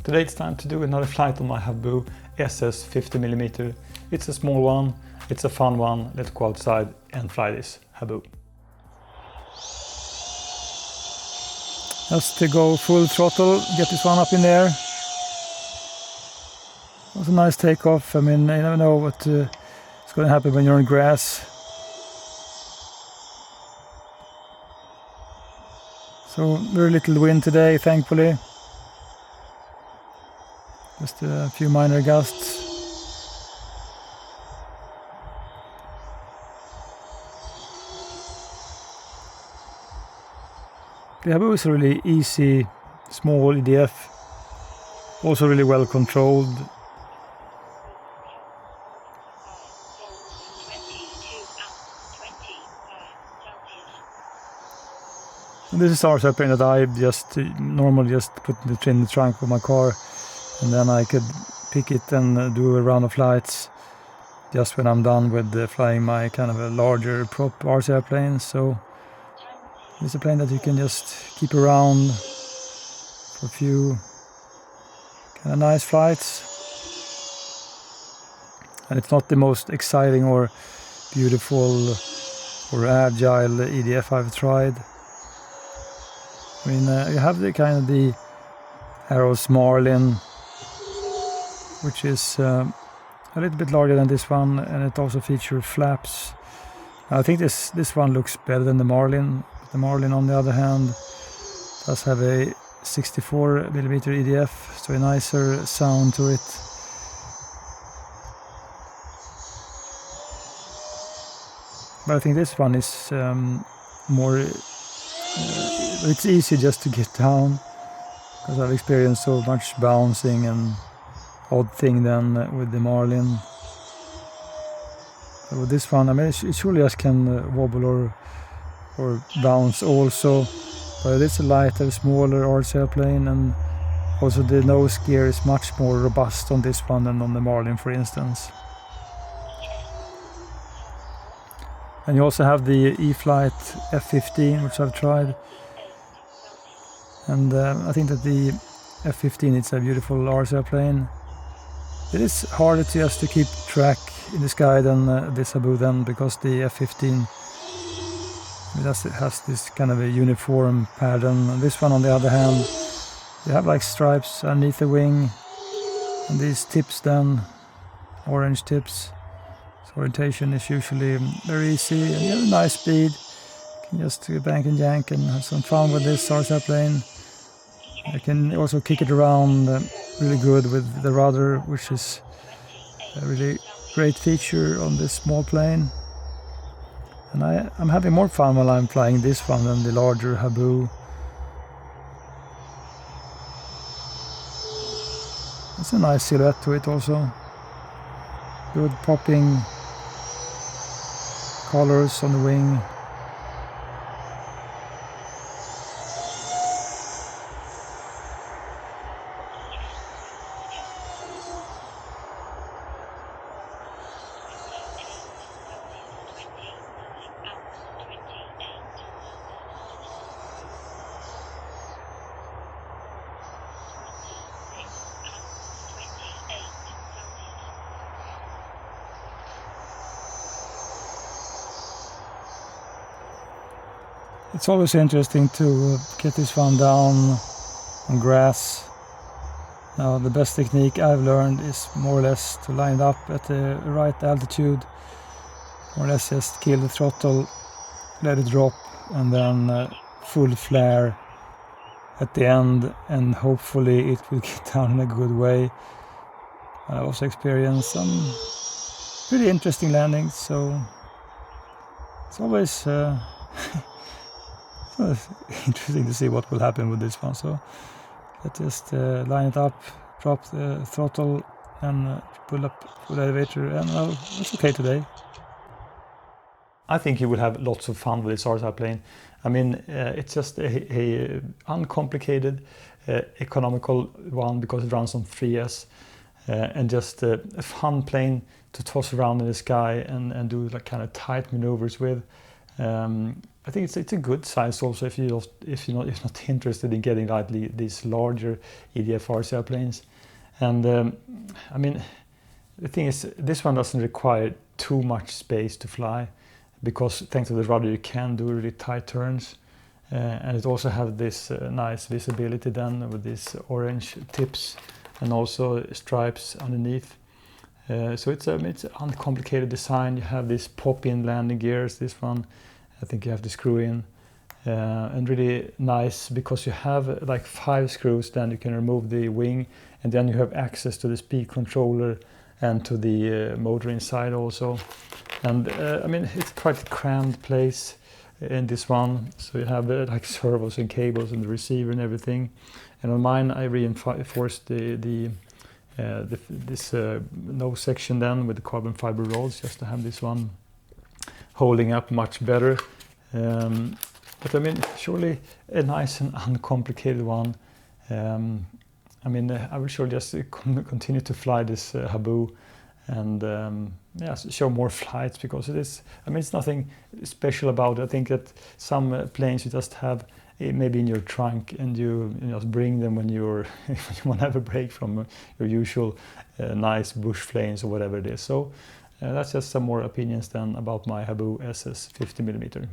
Today it's time to do another flight on my Habu SS 50mm. It's a small one, it's a fun one. Let's go outside and fly this Habu. Just to go full throttle, get this one up in the air. It was a nice takeoff. I mean, you never know what is going to happen when you're on grass. So very little wind today, thankfully. Just a few minor gusts. The Habu is a really easy, small EDF, also really well controlled. And this is our airplane that I just normally just put in the trunk of my car, and then I could pick it and do a round of flights just when I'm done with flying my kind of a larger prop RC airplane. So it's a plane that you can just keep around for a few kind of nice flights. And it's not the most exciting or beautiful or agile EDF I've tried. I mean, you have the kind of the Arrows Marlin, which is a little bit larger than this one, and it also features flaps. I think this one looks better than the Marlin. The Marlin, on the other hand, does have a 64mm EDF, so a nicer sound to it. But I think this one is more. It's easy just to get down, because I've experienced so much bouncing and odd thing than with the Marlin. But with this one, I mean, it surely just can wobble or bounce also, but it's a lighter, smaller RC airplane, and also the nose gear is much more robust on this one than on the Marlin, for instance. And you also have the E-Flite F15, which I've tried, and I think that the F15 is a beautiful RC airplane. It is harder just to keep track in the sky than this Habu then, because the F15 it has this kind of a uniform pattern. And this one, on the other hand, you have like stripes underneath the wing, and these tips then, orange tips. So orientation is usually very easy, and you have a nice speed. You can just bank and yank and have some fun with this RC airplane. You can also kick it around really good with the rudder, which is a really great feature on this small plane. And I'm having more fun while I'm flying this one than the larger Habu. It's a nice silhouette to it also. Good popping colors on the wing. It's always interesting to get this one down on grass. Now, the best technique I've learned is more or less to line it up at the right altitude, more or less just kill the throttle, let it drop, and then full flare at the end, and hopefully it will get down in a good way. I also experienced some pretty interesting landings, so it's always interesting to see what will happen with this one. So let's just line it up, drop the throttle, and pull up the elevator, and well, it's okay today. I think you will have lots of fun with this RC plane. I mean, it's just a uncomplicated, economical one, because it runs on 3S, and just a fun plane to toss around in the sky and do like kind of tight maneuvers with. I think it's a good size also if you're not interested in getting like these larger EDF RC airplanes. And I mean, the thing is, this one doesn't require too much space to fly, because thanks to the rudder you can do really tight turns, and it also have this nice visibility then with these orange tips and also stripes underneath. So it's an uncomplicated design. You have these pop-in landing gears. This one, I think you have to screw in, and really nice because you have like 5 screws. Then you can remove the wing, and then you have access to the speed controller and to the motor inside also. And I mean, it's quite a crammed place in this one. So you have like servos and cables and the receiver and everything. And on mine, I reinforced this nose section then with the carbon fiber rods, just to have this one holding up much better. But I mean, surely a nice and uncomplicated one. I mean, I will sure just continue to fly this Habu and yeah, show more flights, because it is, I mean, it's nothing special about it. I think that some planes you just have maybe in your trunk, and you just bring them when you want to have a break from your usual nice bush planes or whatever it is. So that's just some more opinions then about my Habu SS 50mm.